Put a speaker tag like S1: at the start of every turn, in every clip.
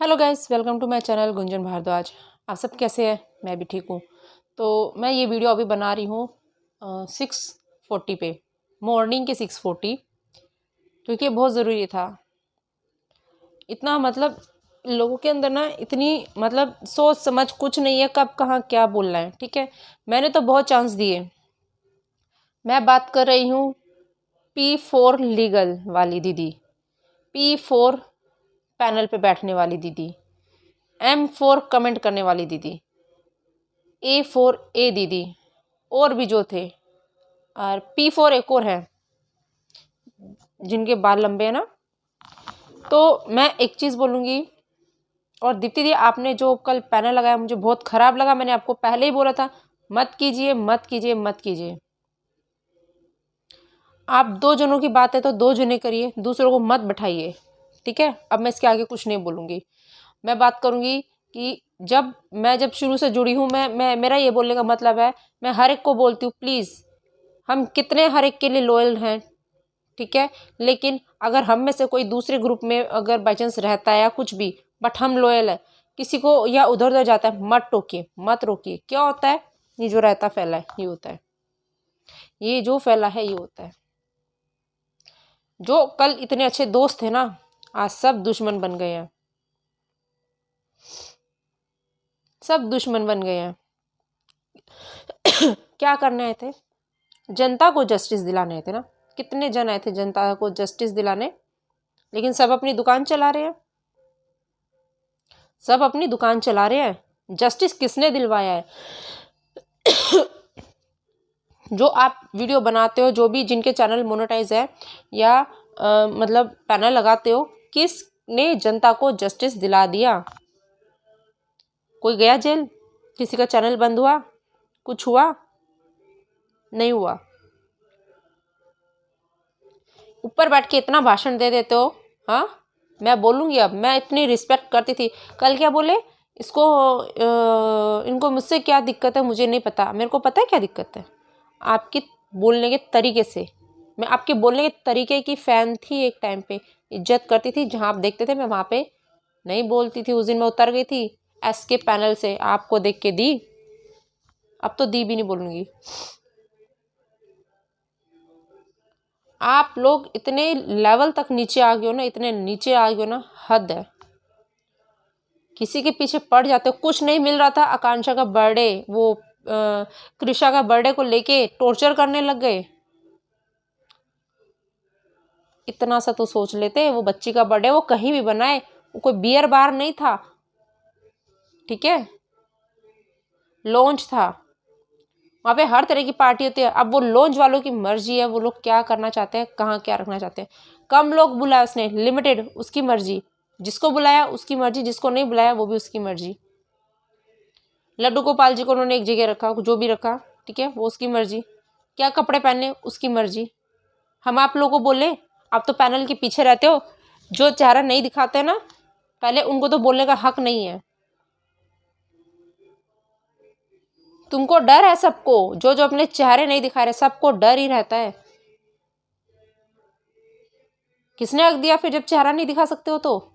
S1: Hello guys, welcome to my channel Gunjan Bhardwaj. आप सब कैसे हैं? मैं भी ठीक हूँ। तो मैं ये वीडियो अभी बना रही हूँ 6:40 पे, मॉर्निंग के 6:40, क्योंकि बहुत ज़रूरी था। इतना लोगों के अंदर ना इतनी सोच समझ कुछ नहीं है, कब कहाँ क्या बोलना है। ठीक है, मैंने तो बहुत चांस दिए। मैं बात कर रही हूँ P4 लीगल वाली दीदी, P4 पैनल पे बैठने वाली दीदी, M4 कमेंट करने वाली दीदी, A4 दीदी, और भी जो थे, और P4 एक और है जिनके बाल लंबे हैं ना। तो मैं एक चीज़ बोलूँगी, और दीप्ति दी आपने जो कल पैनल लगाया मुझे बहुत ख़राब लगा। मैंने आपको पहले ही बोला था मत कीजिए मत कीजिए मत कीजिए। आप दो जनों की बात है तो दो जने करिए, दूसरों को मत बैठाइए। ठीक है, अब मैं इसके आगे कुछ नहीं बोलूँगी। मैं बात करूँगी कि जब शुरू से जुड़ी हूँ, मैं मेरा ये बोलने का मतलब है, मैं हर एक को बोलती हूँ प्लीज़, हम कितने हर एक के लिए लॉयल हैं। ठीक है, लेकिन अगर हम में से कोई दूसरे ग्रुप में अगर बाई चांस रहता है या कुछ भी, बट हम लॉयल है किसी को, या उधर उधर जाता है, मत टोकिए मत रोकिए। क्या होता है, ये जो रहता फैला है ये होता है, ये जो फैला है ये होता है। जो कल इतने अच्छे दोस्त थे ना, आज सब दुश्मन बन गए हैं, सब दुश्मन बन गए हैं। क्या करने आए थे? जनता को जस्टिस दिलाने आए थे ना। कितने जन आए थे जनता को जस्टिस दिलाने, लेकिन सब अपनी दुकान चला रहे हैं, सब अपनी दुकान चला रहे हैं। जस्टिस किसने दिलवाया है? जो आप वीडियो बनाते हो, जो भी जिनके चैनल मोनेटाइज है या पैनल लगाते हो, किसने जनता को जस्टिस दिला दिया? कोई गया जेल? किसी का चैनल बंद हुआ? कुछ हुआ? नहीं हुआ। ऊपर बैठ के इतना भाषण दे देते हो। हाँ, मैं बोलूँगी अब, मैं इतनी रिस्पेक्ट करती थी। कल क्या बोले इसको, इनको मुझसे क्या दिक्कत है मुझे नहीं पता, मेरे को पता है क्या दिक्कत है। आपकी बोलने के तरीके से, मैं आपके बोलने के तरीके की फ़ैन थी एक टाइम पे, इज्जत करती थी। जहाँ आप देखते थे मैं वहाँ पे नहीं बोलती थी। उस दिन मैं उतर गई थी SK पैनल से, आपको देख के दी, अब तो दी भी नहीं बोलूँगी। आप लोग इतने लेवल तक नीचे आ गए हो ना, इतने नीचे आ गए हो ना, हद है। किसी के पीछे पड़ जाते हो। कुछ नहीं मिल रहा था, आकांक्षा का बर्थडे, वो कृषा का बर्थडे को लेके टॉर्चर करने लग गए। इतना सा तो सोच लेते, वो बच्ची का बर्थडे वो कहीं भी बनाए, वो कोई बियर बार नहीं था। ठीक है, लॉन्च था, वहाँ पे हर तरह की पार्टी होती है। अब वो लॉन्च वालों की मर्जी है, वो लोग क्या करना चाहते हैं, कहाँ क्या रखना चाहते हैं। कम लोग बुलाया उसने, लिमिटेड, उसकी मर्जी। जिसको बुलाया उसकी मर्जी, जिसको नहीं बुलाया वो भी उसकी मर्जी। लड्डू गोपाल जी को उन्होंने एक जगह रखा, जो भी रखा, ठीक है, वो उसकी मर्जी। क्या कपड़े पहने उसकी मर्जी। हम आप लोगों को बोले, आप तो पैनल के पीछे रहते हो, जो चेहरा नहीं दिखाते ना पहले, उनको तो बोलने का हक नहीं है। तुमको डर है सबको, जो जो अपने चेहरे नहीं दिखा रहे, सबको डर ही रहता है। किसने हक दिया फिर, जब चेहरा नहीं दिखा सकते हो तो?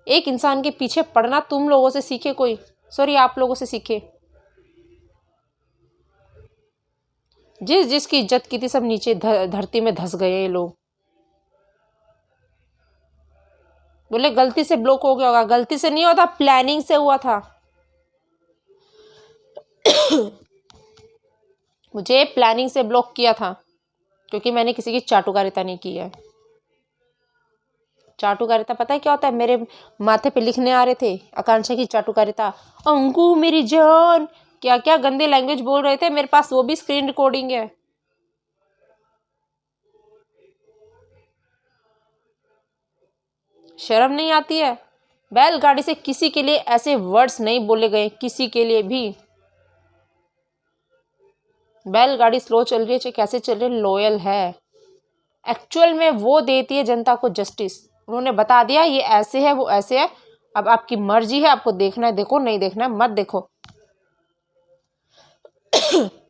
S1: एक इंसान के पीछे पड़ना तुम लोगों से सीखे कोई, सॉरी आप लोगों से सीखे। जिस जिसकी इज्जत की थी सब नीचे धरती में धस गए ये लोग। बोले गलती से ब्लॉक हो गया होगा, गलती से नहीं होता, प्लानिंग से हुआ था। मुझे प्लानिंग से ब्लॉक किया था, क्योंकि मैंने किसी की चाटुकारिता नहीं की है। चाटुकारिता पता है क्या होता है? मेरे माथे पे लिखने आ रहे थे आकांक्षा की चाटुकारिता, अंकु मेरी जान, क्या क्या गंदे लैंग्वेज बोल रहे थे। मेरे पास वो भी स्क्रीन रिकॉर्डिंग है। शर्म नहीं आती है? बैलगाड़ी से किसी के लिए ऐसे वर्ड्स नहीं बोले गए, किसी के लिए भी। बैलगाड़ी स्लो चल रही है चाहे कैसे चल रही है, लॉयल है। एक्चुअल में वो देती है जनता को जस्टिस। उन्होंने बता दिया ये ऐसे है वो ऐसे है, अब आपकी मर्जी है, आपको देखना है देखो, नहीं देखना है मत देखो।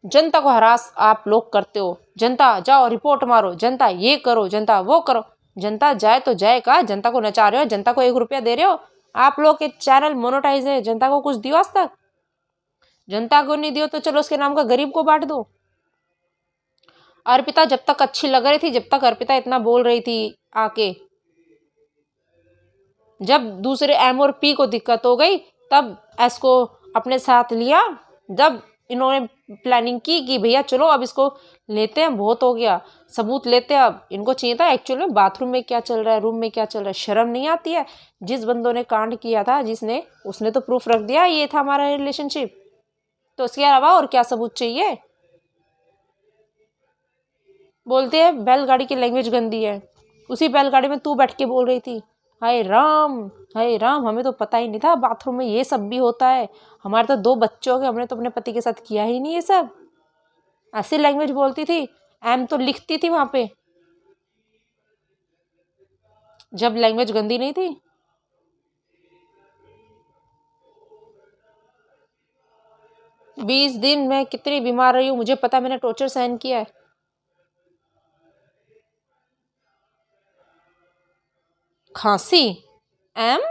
S1: जनता को हरास आप लोग करते हो। जनता जाओ रिपोर्ट मारो, जनता ये करो, जनता वो करो। जनता जाए तो जाए का, जनता को नचा रहे हो, जनता को 1 रुपया दे रहे हो। आप लोग के चैनल मोनेटाइज है, जनता को कुछ दियो आज तक? जनता को नहीं दियो तो चलो उसके नाम का गरीब को बांट दो। अर्पिता जब तक अच्छी लग रही थी, जब तक अर्पिता इतना बोल रही थी आके, जब दूसरे एम और पी को दिक्कत हो गई तब एस को अपने साथ लिया। जब इन्होंने प्लानिंग की कि भैया चलो अब इसको लेते हैं, बहुत हो गया, सबूत लेते हैं। अब इनको चाहिए था एक्चुअल में बाथरूम में क्या चल रहा है, रूम में क्या चल रहा है। शर्म नहीं आती है? जिस बंदों ने कांड किया था, जिसने, उसने तो प्रूफ रख दिया ये था हमारा रिलेशनशिप, तो उसके अलावा और क्या सबूत चाहिए? बोलते हैं बैलगाड़ी की लैंग्वेज गंदी है। उसी बैलगाड़ी में तू बैठ के बोल रही थी, हाय राम हाय राम, हमें तो पता ही नहीं था बाथरूम में ये सब भी होता है। हमारे तो 2 बच्चे हो गए, हमने तो अपने पति के साथ किया ही नहीं ये सब। ऐसी लैंग्वेज बोलती थी। एम तो लिखती थी वहां पे, जब लैंग्वेज गंदी नहीं थी। 20 दिन मैं कितनी बीमार रही हूँ मुझे पता, मैंने टॉर्चर सहन किया है। खांसी? एम,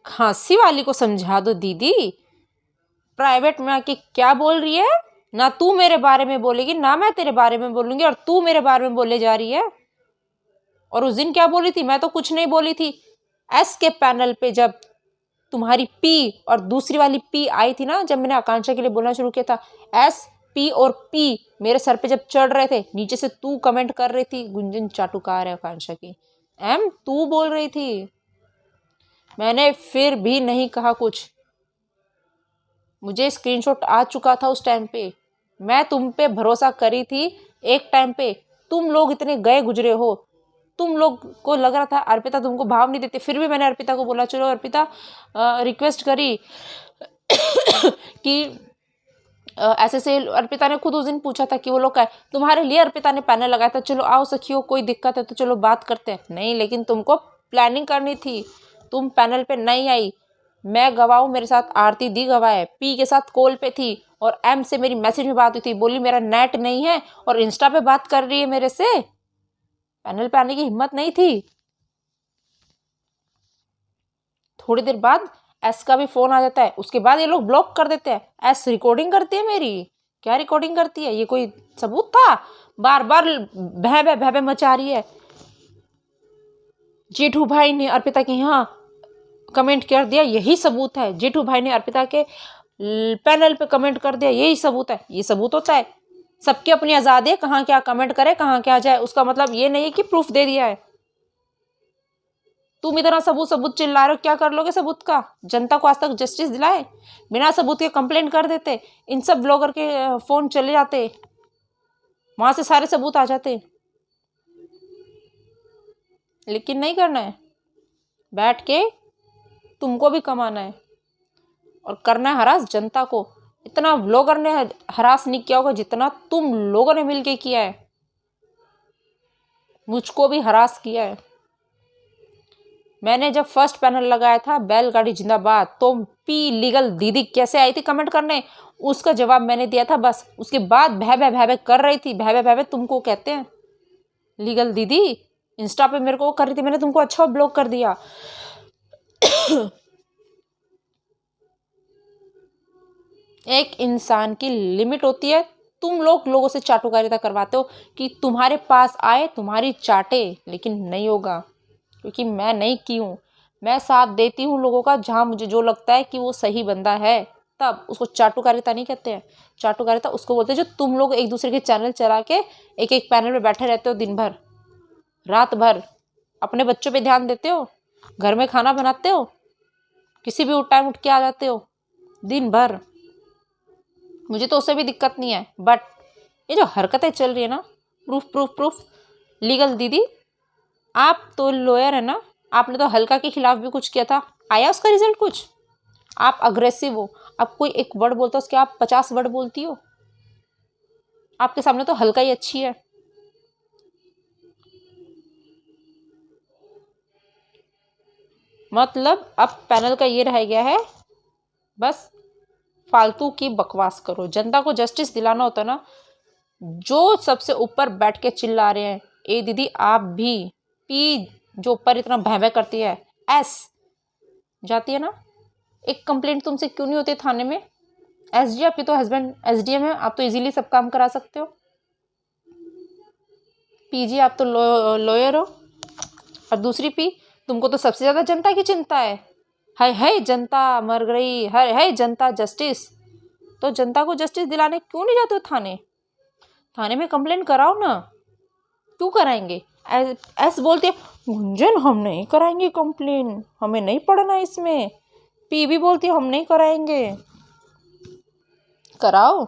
S1: खांसी वाली को समझा दो दीदी, प्राइवेट में आके क्या बोल रही है। ना तू मेरे बारे में बोलेगी, ना मैं तेरे बारे में बोलूंगी, और तू मेरे बारे में बोले जा रही है। और उस दिन क्या बोली थी? मैं तो कुछ नहीं बोली थी। एस के पैनल पे जब तुम्हारी पी और दूसरी वाली पी आई थी ना, जब मैंने आकांक्षा के लिए बोलना शुरू किया था, एस पी और पी मेरे सर पे जब चढ़ रहे थे, नीचे से तू कमेंट कर रही थी, गुंजन चाटुकार है आकांक्षा की। एम, तू बोल रही थी, मैंने फिर भी नहीं कहा कुछ। मुझे स्क्रीनशॉट आ चुका था उस टाइम पे। मैं तुम पे भरोसा करी थी एक टाइम पे, तुम लोग इतने गए गुजरे हो, तुम लोग को लग रहा था अर्पिता तुमको भाव नहीं देती, फिर भी मैंने अर्पिता को बोला चलो अर्पिता, रिक्वेस्ट करी कि ऐसे से। अर्पिता ने खुद उस दिन पूछा था कि वो लोग क्या है तुम्हारे लिए, अर्पिता ने पैनल लगाया था, चलो आओ सखियो कोई दिक्कत है तो चलो बात करते हैं। नहीं, लेकिन तुमको प्लानिंग करनी थी, तुम पैनल पे नहीं आई। मैं गवाह हूँ, मेरे साथ आरती दी गवाह है, पी के साथ कॉल पे थी, और एम से मेरी मैसेज में बात हुई थी, बोली मेरा नेट नहीं है, और इंस्टा पे बात कर रही है मेरे से। पैनल पे आने की हिम्मत नहीं थी। थोड़ी देर बाद एस का भी फोन आ जाता है, उसके बाद ये लोग ब्लॉक कर देते हैं। एस रिकॉर्डिंग करती है मेरी, क्या रिकॉर्डिंग करती है? ये कोई सबूत था? बार बार भय भय भय भय मचा रही है। जेठू भाई ने अर्पिता के यहाँ कमेंट कर दिया, यही सबूत है। जेठू भाई ने अर्पिता के पैनल पे कमेंट कर दिया, यही सबूत है। ये सबूत होता है? सबकी अपनी आजादी है, कहाँ क्या कमेंट करे कहाँ क्या जाए, उसका मतलब ये नहीं है कि प्रूफ दे दिया है। तुम इतना सबूत सबूत चिल्ला रहे हो, क्या कर लोगे सबूत का? जनता को आज तक जस्टिस दिलाए? बिना सबूत के कंप्लेंट कर देते, इन सब ब्लॉगर के फोन चले जाते, वहां से सारे सबूत आ जाते। लेकिन नहीं करना है, बैठ के तुमको भी कमाना है और करना है हरास जनता को। इतना ब्लॉगर ने हरास नहीं किया होगा जितना तुम लोगों ने मिलके किया है। मुझको भी हरास किया है। मैंने जब फर्स्ट पैनल लगाया था बैलगाड़ी जिंदाबाद, तो पी लीगल दीदी कैसे आई थी कमेंट करने, उसका जवाब मैंने दिया था बस। उसके बाद भय भय भय भय कर रही थी, भय भय भय भय तुमको कहते हैं लीगल दीदी। इंस्टा पे मेरे को कर रही थी, मैंने तुमको अच्छा ब्लॉक कर दिया। एक इंसान की लिमिट होती है। तुम लोग लोगों से चाटुकारिता करवाते हो कि तुम्हारे पास आए तुम्हारी चाटे, लेकिन नहीं होगा, क्योंकि मैं नहीं की हूँ। मैं साथ देती हूँ लोगों का, जहाँ मुझे जो लगता है कि वो सही बंदा है, तब उसको चाटुकारिता नहीं कहते हैं। चाटुकारिता उसको बोलते हैं जो तुम लोग एक दूसरे के चैनल चला के एक एक पैनल में बैठे रहते हो, दिन भर रात भर अपने बच्चों पे ध्यान देते हो, घर में खाना बनाते हो, किसी भी टाइम उठ के आ जाते हो दिन भर। मुझे तो उससे भी दिक्कत नहीं है, बट ये जो हरकतें चल रही है ना, प्रूफ प्रूफ प्रूफ। लीगल दीदी, आप तो लॉयर है ना, आपने तो हल्का के खिलाफ भी कुछ किया था, आया उसका रिजल्ट कुछ? आप अग्रेसिव हो, आप कोई एक वर्ड बोलते हो उसके आप 50 वर्ड बोलती हो। आपके सामने तो हल्का ही अच्छी है। मतलब अब पैनल का ये रह गया है, बस फालतू की बकवास करो। जनता को जस्टिस दिलाना होता ना, जो सबसे ऊपर बैठ के चिल्ला रहे हैं, ए दीदी आप भी, पी जो ऊपर इतना भय भय करती है, एस जाती है ना। एक कंप्लेंट तुमसे क्यों नहीं होती थाने में? एसडी, आपके तो हस्बैंड एसडीएम है, आप तो इजीली सब काम करा सकते हो। पीजी, आप तो लॉयर हो। और दूसरी पी, तुमको तो सबसे ज़्यादा जनता की चिंता है। हाय जनता मर गई, हाय जनता जस्टिस। तो जनता को जस्टिस दिलाने क्यों नहीं जाते हो थाने? थाने में कंप्लेंट कराओ ना। क्यों कराएंगे? ऐसे बोलते हैं गुंजन हम नहीं कराएंगे कंप्लेन, हमें नहीं पढ़ना इसमें। पी भी बोलती है हम नहीं कराएंगे। कराओ।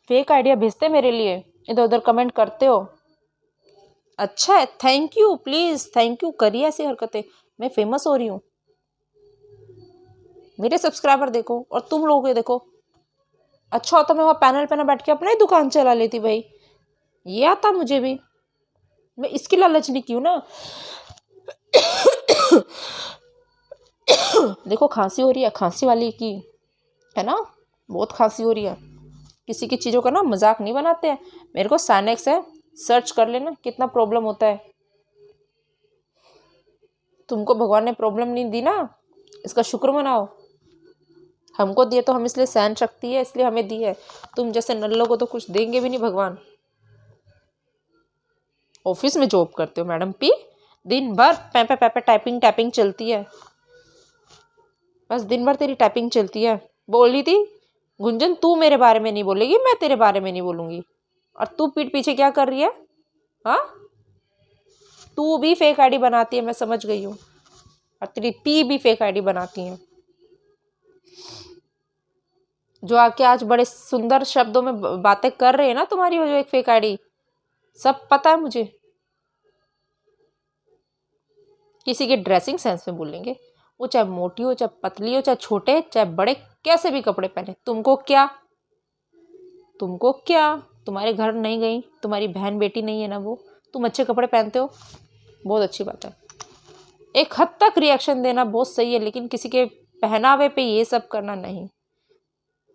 S1: फेक आइडिया भेजते मेरे लिए, इधर उधर कमेंट करते हो। अच्छा है, thank you, please thank you, करिए ऐसी हरकतें। मैं फेमस हो रही हूँ, मेरे सब्सक्राइबर देखो और तुम लोगों के देखो। अच्छा होता मैं वहाँ पैनल पे ना बैठ के अपना ही दुकान चला लेती भाई, ये आता मुझे भी। मैं इसकी लालच नहीं की हूँ ना। देखो खांसी हो रही है, खांसी वाली की है ना, बहुत खांसी हो रही है। किसी की चीज़ों का ना मजाक नहीं बनाते हैं। मेरे को साइनेक्स है, सर्च कर लेना कितना प्रॉब्लम होता है। तुमको भगवान ने प्रॉब्लम नहीं दी ना, इसका शुक्र मनाओ। हमको दिए तो हम इसलिए सहन शक्ति है इसलिए हमें दी है। तुम जैसे नल्लों को तो कुछ देंगे भी नहीं भगवान। ऑफिस में जॉब करते हो मैडम पी, दिन भर पैपे पैपे टाइपिंग टाइपिंग चलती है, बस दिन भर तेरी टाइपिंग चलती है। बोल रही थी गुंजन तू मेरे बारे में नहीं बोलेगी, मैं तेरे बारे में नहीं बोलूंगी। और तू पीठ पीछे क्या कर रही है? हाँ, तू भी फेक आईडी बनाती है, मैं समझ गई हूँ। और तेरी पी भी फेक आईडी बनाती है, जो आके आज बड़े सुंदर शब्दों में बातें कर रहे हैं ना तुम्हारी, वो जो एक फेक आईडी, सब पता है मुझे। किसी के ड्रेसिंग सेंस में बोलेंगे, वो चाहे मोटी हो चाहे पतली हो चाहे छोटे चाहे बड़े, कैसे भी कपड़े पहने, तुमको क्या? तुमको क्या? तुम्हारे घर नहीं गई, तुम्हारी बहन बेटी नहीं है ना वो, तुम अच्छे कपड़े पहनते हो, बहुत अच्छी बात है। एक हद तक रिएक्शन देना बहुत सही है, लेकिन किसी के पहनावे पे ये सब करना नहीं।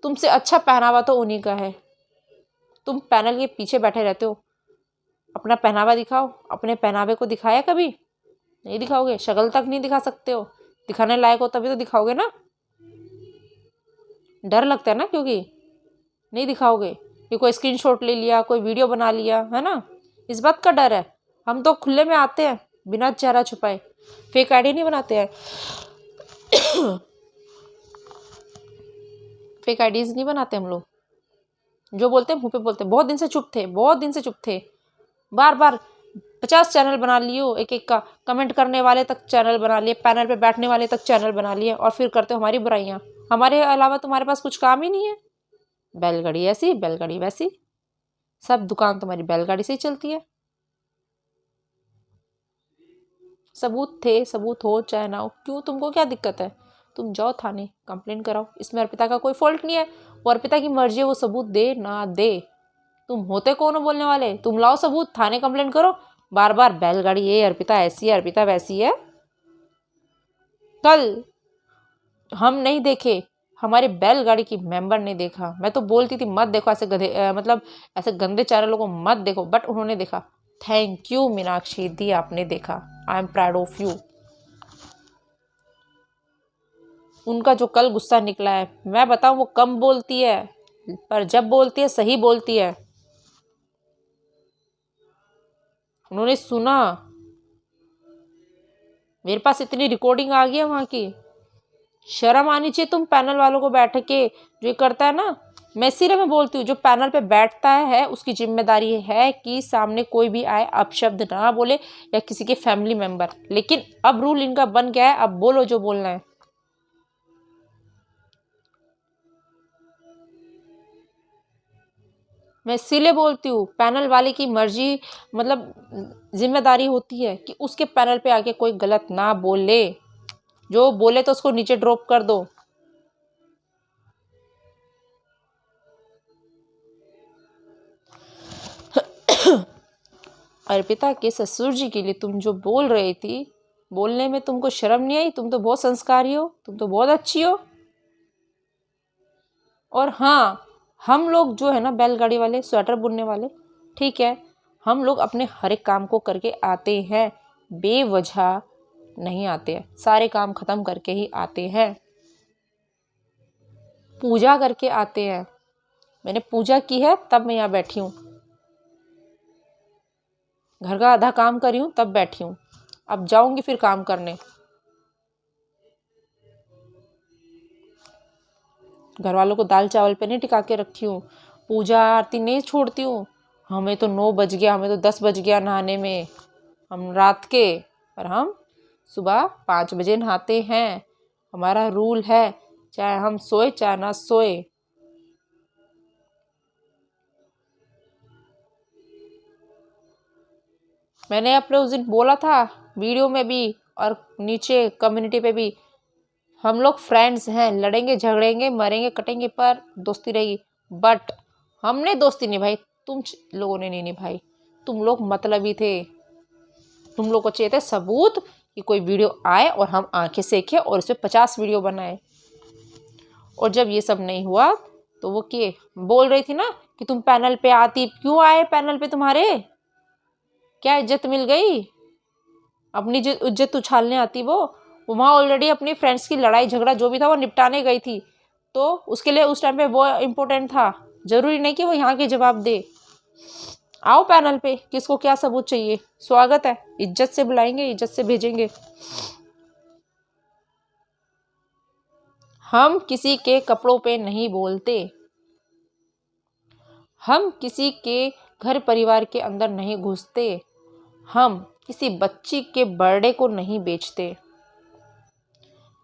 S1: तुमसे अच्छा पहनावा तो उन्हीं का है। तुम पैनल के पीछे बैठे रहते हो, अपना पहनावा दिखाओ। अपने पहनावे को दिखाया कभी? नहीं दिखाओगे, शक्ल तक नहीं दिखा सकते हो। दिखाने लायक हो तभी तो दिखाओगे ना। डर लगता है ना, क्योंकि नहीं दिखाओगे कि कोई स्क्रीनशॉट ले लिया, कोई वीडियो बना लिया, है ना, इस बात का डर है। हम तो खुले में आते हैं बिना चेहरा छुपाए, फेक आईडी नहीं बनाते हैं। फेक आईडीज नहीं बनाते हम लोग, जो बोलते हैं मुंह पे बोलते हैं। बहुत दिन से चुप थे, बहुत दिन से चुप थे। बार बार 50 चैनल बना लियो, एक एक का कमेंट करने वाले तक चैनल बना लिए, पैनल पे बैठने वाले तक चैनल बना लिए, और फिर करते हो हमारी बुराइयां। हमारे अलावा तुम्हारे पास कुछ काम ही नहीं है। बैलगाड़ी ऐसी बैलगाड़ी वैसी, सब दुकान तुम्हारी बैलगाड़ी से ही चलती है। सबूत थे, सबूत हो चाहे ना हो, क्यों, तुमको क्या दिक्कत है? तुम जाओ थाने कंप्लेन कराओ, इसमें अर्पिता का कोई फॉल्ट नहीं है। वो अर्पिता की मर्जी है, वो सबूत दे ना दे। तुम होते कौन हो बोलने वाले? तुम लाओ सबूत, थाने कंप्लेन करो। बार बार बैलगाड़ी ये अर्पिता ऐसी है, अर्पिता वैसी है। कल हम नहीं देखे, हमारे बैलगाड़ी की मेंबर ने देखा। मैं तो बोलती थी मत देखो ऐसे गधे मतलब ऐसे गंदे चैनलों को मत देखो, बट उन्होंने देखा। थैंक यू मीनाक्षी दी, आपने देखा। I am proud of you. उनका जो कल गुस्सा निकला है, मैं बताऊं, वो कम बोलती है पर जब बोलती है सही बोलती है। उन्होंने सुना, मेरे पास इतनी रिकॉर्डिंग आ गई है वहां की। शर्म आनी चाहिए तुम पैनल वालों को, बैठ के जो ये करता है ना। मैं सिर्फ मैं बोलती हूँ, जो पैनल पे बैठता है उसकी जिम्मेदारी है कि सामने कोई भी आए अपशब्द ना बोले, या किसी के फैमिली मेंबर। लेकिन अब रूल इनका बन गया है, अब बोलो जो बोलना है। मैं इसीलिए बोलती हूँ, पैनल वाले की मर्जी मतलब जिम्मेदारी होती है कि उसके पैनल पे आके कोई गलत ना बोले। जो बोले तो उसको नीचे ड्रॉप कर दो। अर्पिता के ससुर जी के लिए तुम जो बोल रही थी, बोलने में तुमको शर्म नहीं आई? तुम तो बहुत संस्कारी हो, तुम तो बहुत अच्छी हो। और हाँ, हम लोग जो है ना बैलगाड़ी वाले, स्वेटर बुनने वाले, ठीक है, हम लोग अपने हर एक काम को करके आते हैं, बेवजह नहीं आते हैं, सारे काम खत्म करके ही आते हैं, पूजा करके आते हैं। मैंने पूजा की है तब मैं यहाँ बैठी हूँ, घर का आधा काम करी हूँ तब बैठी हूँ, अब जाऊंगी फिर काम करने। घर वालों को दाल चावल पे नहीं टिका के रखी हूँ, पूजा आरती नहीं छोड़ती हूँ। हमें तो 9 बज गया, हमें तो 10 बज गया नहाने में, हम रात के, और हम सुबह 5 बजे नहाते हैं। हमारा रूल है, चाहे हम सोए चाहे ना सोए। मैंने अपने उस दिन बोला था वीडियो में भी और नीचे कम्युनिटी पे भी, हम लोग फ्रेंड्स हैं, लड़ेंगे झगड़ेंगे मरेंगे कटेंगे पर दोस्ती रहेगी। बट हमने दोस्ती निभाई, तुम लोगों ने नहीं निभाई। तुम लोग मतलबी थे, तुम लोग को चाहिए थे सबूत कि कोई वीडियो आए और हम आंखें सेकें और इस पर 50 वीडियो बनाए। और जब ये सब नहीं हुआ तो वो किए, बोल रही थी ना कि तुम पैनल पे आती, क्यों आए पैनल पे तुम्हारे, क्या इज्जत मिल गई, अपनी इज्जत उछालने आती वो वहाँ ऑलरेडी अपनी फ्रेंड्स की लड़ाई झगड़ा जो भी था वो निपटाने गई थी, तो उसके लिए उस टाइम पे वो इम्पोर्टेंट था, जरूरी नहीं कि वो यहाँ के जवाब दे। आओ पैनल पे, किसको क्या सबूत चाहिए, स्वागत है, इज्जत से बुलाएंगे, इज्जत से भेजेंगे। हम किसी के कपड़ों पे नहीं बोलते, हम किसी के घर परिवार के अंदर नहीं घुसते, हम किसी बच्ची के बर्थडे को नहीं बेचते।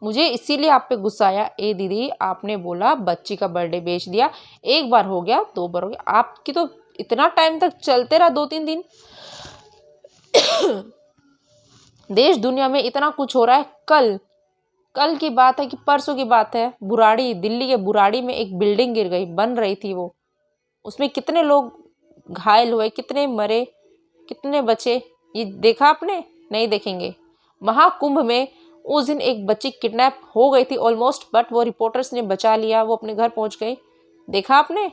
S1: मुझे इसीलिए आप पे गुस्सा आया, ए दीदी आपने बोला बच्ची का बर्थडे बेच दिया, एक बार हो गया 2 बार हो गया, आपकी तो इतना टाइम तक चलते रहा 2-3 दिन। देश दुनिया में इतना कुछ हो रहा है। कल की बात है कि परसों की बात है, बुराड़ी, दिल्ली के बुराड़ी में एक बिल्डिंग गिर गई, बन रही थी वो, उसमें कितने लोग घायल हुए, कितने मरे, कितने बचे, ये देखा आपने? नहीं देखेंगे। महाकुंभ में उस दिन एक बच्ची किडनैप हो गई थी ऑलमोस्ट, बट वो रिपोर्टर्स ने बचा लिया, वो अपने घर पहुंच गई, देखा आपने?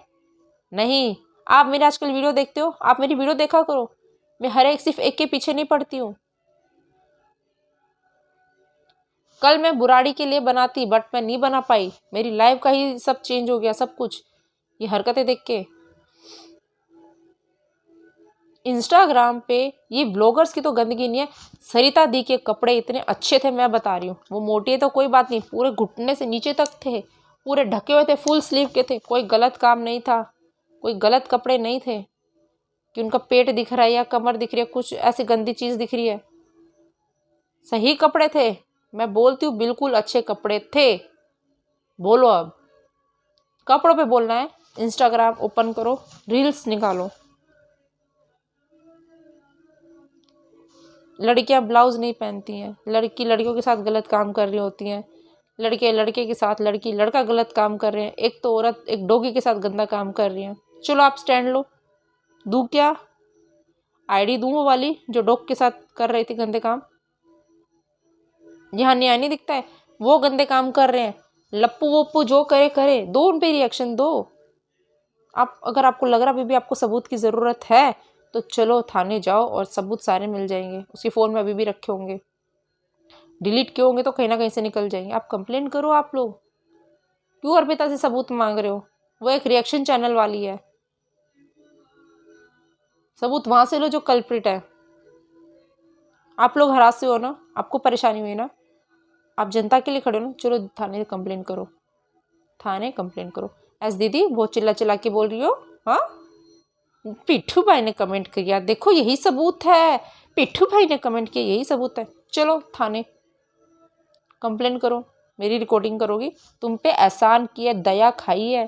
S1: नहीं। आप मेरे आजकल वीडियो देखते हो, आप मेरी वीडियो देखा करो, मैं हर एक सिर्फ एक के पीछे नहीं पड़ती हूँ। कल मैं बुराड़ी के लिए बनाती बट मैं नहीं बना पाई, मेरी लाइफ का ही सब चेंज हो गया, सब कुछ ये हरकतें देख के। इंस्टाग्राम पे ये ब्लॉगर्स की तो गंदगी नहीं है, सरिता दी के कपड़े इतने अच्छे थे, मैं बता रही हूँ, वो मोटी है तो कोई बात नहीं, पूरे घुटने से नीचे तक थे, पूरे ढके हुए थे, फुल स्लीव के थे, कोई गलत काम नहीं था, कोई गलत कपड़े नहीं थे कि उनका पेट दिख रहा है या कमर दिख रही है, कुछ ऐसी गंदी चीज़ दिख रही है, सही कपड़े थे, मैं बोलती हूँ बिल्कुल अच्छे कपड़े थे। बोलो अब, कपड़ों पे बोलना है, इंस्टाग्राम ओपन करो, रील्स निकालो। लड़कियां ब्लाउज नहीं पहनती हैं, लड़की लड़कियों के साथ गलत काम कर रही होती हैं, लड़के लड़के के साथ, लड़की लड़का गलत काम कर रहे हैं, एक तो औरत एक डॉगी के साथ गंदा काम कर रही है। चलो आप स्टैंड लो, दूँ क्या आईडी दूँ, वो वाली जो डॉग के साथ कर रही थी गंदे काम, यहाँ न्याय नहीं दिखता है, वो गंदे काम कर रहे हैं, लप्पू वप्पू जो करे करे, दो उन पे रिएक्शन दो। आप अगर आपको लग रहा अभी भी आपको सबूत की ज़रूरत है तो चलो थाने जाओ और सबूत सारे मिल जाएंगे, उसके फ़ोन में अभी भी रखे होंगे, डिलीट किए होंगे तो कहीं ना कहीं से निकल जाएंगे। आप कंप्लेंट करो, आप लोग क्यों अर्पिता से सबूत मांग रहे हो, वो एक रिएक्शन चैनल वाली है, सबूत वहाँ से लो जो कल्प्रिट है। आप लोग हरास से हो ना, आपको परेशानी हुई ना, आप जनता के लिए खड़े हो ना, चलो थाने कंप्लेंट करो, थाने कंप्लेंट करो। ऐसे दीदी बहुत चिल्ला चिल्ला के बोल रही हो, हाँ पिट्ठू भाई ने कमेंट किया, देखो यही सबूत है, पिट्ठू भाई ने कमेंट किया यही सबूत है, चलो थाने कंप्लेंट करो, मेरी रिकॉर्डिंग करोगी, तुम पे एहसान किया, दया खाई है,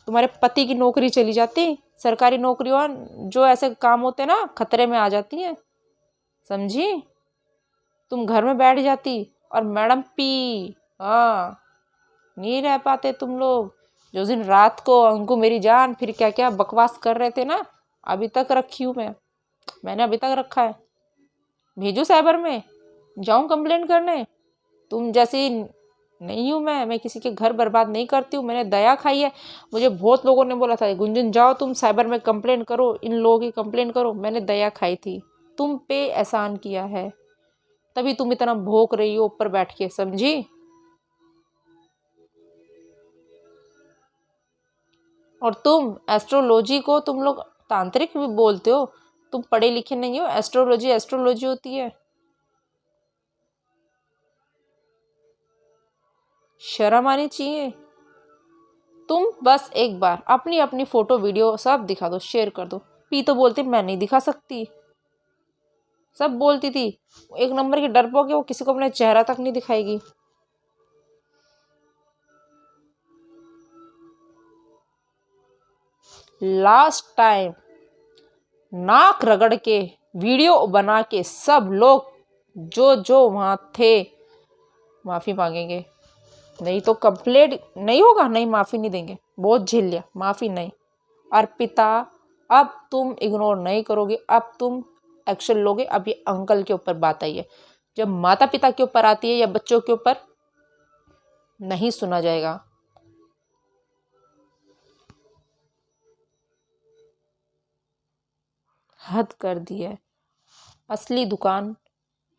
S1: तुम्हारे पति की नौकरी चली जाती, सरकारी नौकरियों जो ऐसे काम होते हैं ना खतरे में आ जाती हैं, समझी? तुम घर में बैठ जाती और मैडम पी, हाँ नहीं रह पाते तुम लोग। जो दिन रात को अंकु मेरी जान फिर क्या क्या बकवास कर रहे थे ना, अभी तक रखी हूँ मैंने अभी तक रखा है, भेजो साइबर में, जाऊँ कंप्लेंट करने, तुम जैसी नहीं हूँ मैं किसी के घर बर्बाद नहीं करती हूँ। मैंने दया खाई है। मुझे बहुत लोगों ने बोला था गुंजन जाओ तुम साइबर में कंप्लेन करो, इन लोगों की कंप्लेन करो। मैंने दया खाई थी, तुम पे एहसान किया है, तभी तुम इतना भोंक रही हो ऊपर बैठ के, समझी। और तुम एस्ट्रोलॉजी को तुम लोग तांत्रिक भी बोलते हो, तुम पढ़े लिखे नहीं हो। एस्ट्रोलॉजी एस्ट्रोलॉजी होती है। शर्म आनी चाहिए। तुम बस एक बार अपनी अपनी फोटो वीडियो सब दिखा दो, शेयर कर दो। पी तो बोलती मैं नहीं दिखा सकती, सब बोलती थी। एक नंबर की डरपोक है वो, किसी को अपना चेहरा तक नहीं दिखाएगी। लास्ट टाइम नाक रगड़ के वीडियो बना के सब लोग जो जो वहां थे माफी मांगेंगे, नहीं तो कंप्लेंट नहीं होगा, नहीं माफी नहीं देंगे। बहुत झेल लिया, माफी नहीं। अर्पिता अब तुम इग्नोर नहीं करोगे, अब तुम एक्शन लोगे। अब ये अंकल के ऊपर बात आई है, जब माता पिता के ऊपर आती है या बच्चों के ऊपर नहीं सुना जाएगा। हद कर दी है। असली दुकान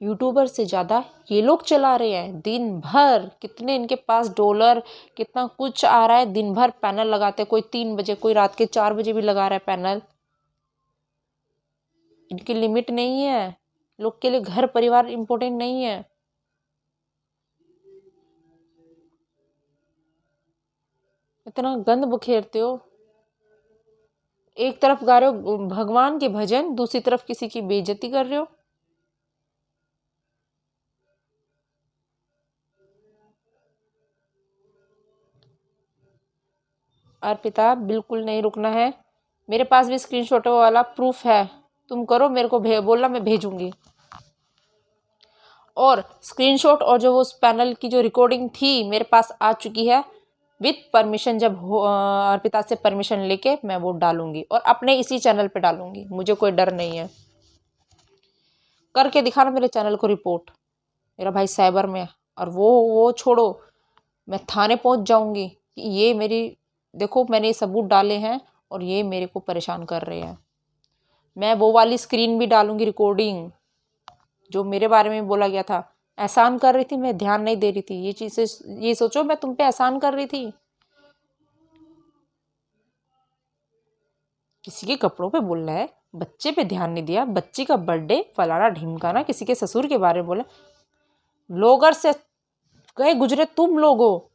S1: यूट्यूबर से ज़्यादा ये लोग चला रहे हैं। दिन भर कितने इनके पास डॉलर, कितना कुछ आ रहा है। दिन भर पैनल लगाते, कोई 3 बजे, कोई रात के 4 बजे भी लगा रहा है पैनल। इनकी लिमिट नहीं है। लोग के लिए घर परिवार इंपॉर्टेंट नहीं है। इतना गंद बखेरते हो। एक तरफ गा रहे हो भगवान के भजन, दूसरी तरफ किसी की बेइज्जती कर रहे हो। अर्पिता बिल्कुल नहीं रुकना है। मेरे पास भी स्क्रीनशॉट वाला प्रूफ है। तुम करो, मेरे को बोलना, मैं भेजूंगी। और स्क्रीनशॉट और जो वो उस पैनल की जो रिकॉर्डिंग थी मेरे पास आ चुकी है विथ परमिशन। जब अर्पिता से परमिशन लेके मैं वो डालूंगी और अपने इसी चैनल पे डालूंगी। मुझे कोई डर नहीं है। करके दिखाना मेरे चैनल को रिपोर्ट। मेरा भाई साइबर में है। और वो छोड़ो, मैं थाने पहुंच जाऊंगी कि ये मेरी, देखो मैंने ये सबूत डाले हैं और ये मेरे को परेशान कर रहे हैं। मैं वो वाली स्क्रीन भी डालूंगी, रिकॉर्डिंग जो मेरे बारे में बोला गया था। एहसान कर रही थी मैं, ध्यान नहीं दे रही थी। ये चीज़, ये सोचो मैं तुम पे एहसान कर रही थी। किसी के कपड़ों पे बोल रहा है, बच्चे पे ध्यान नहीं दिया, बच्ची का बर्थडे फलाना ढिमकाना, किसी के ससुर के बारे में बोला। लोगर से गए गुजरे तुम लोग हो।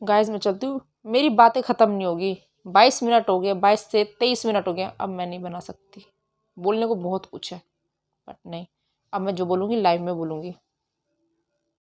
S1: गाइस मैं चलती हूँ, मेरी बातें ख़त्म नहीं होगी। 22 मिनट हो गए, 22 से 23 मिनट हो गया। अब मैं नहीं बना सकती। बोलने को बहुत कुछ है बट नहीं, अब मैं जो बोलूँगी लाइव में बोलूँगी।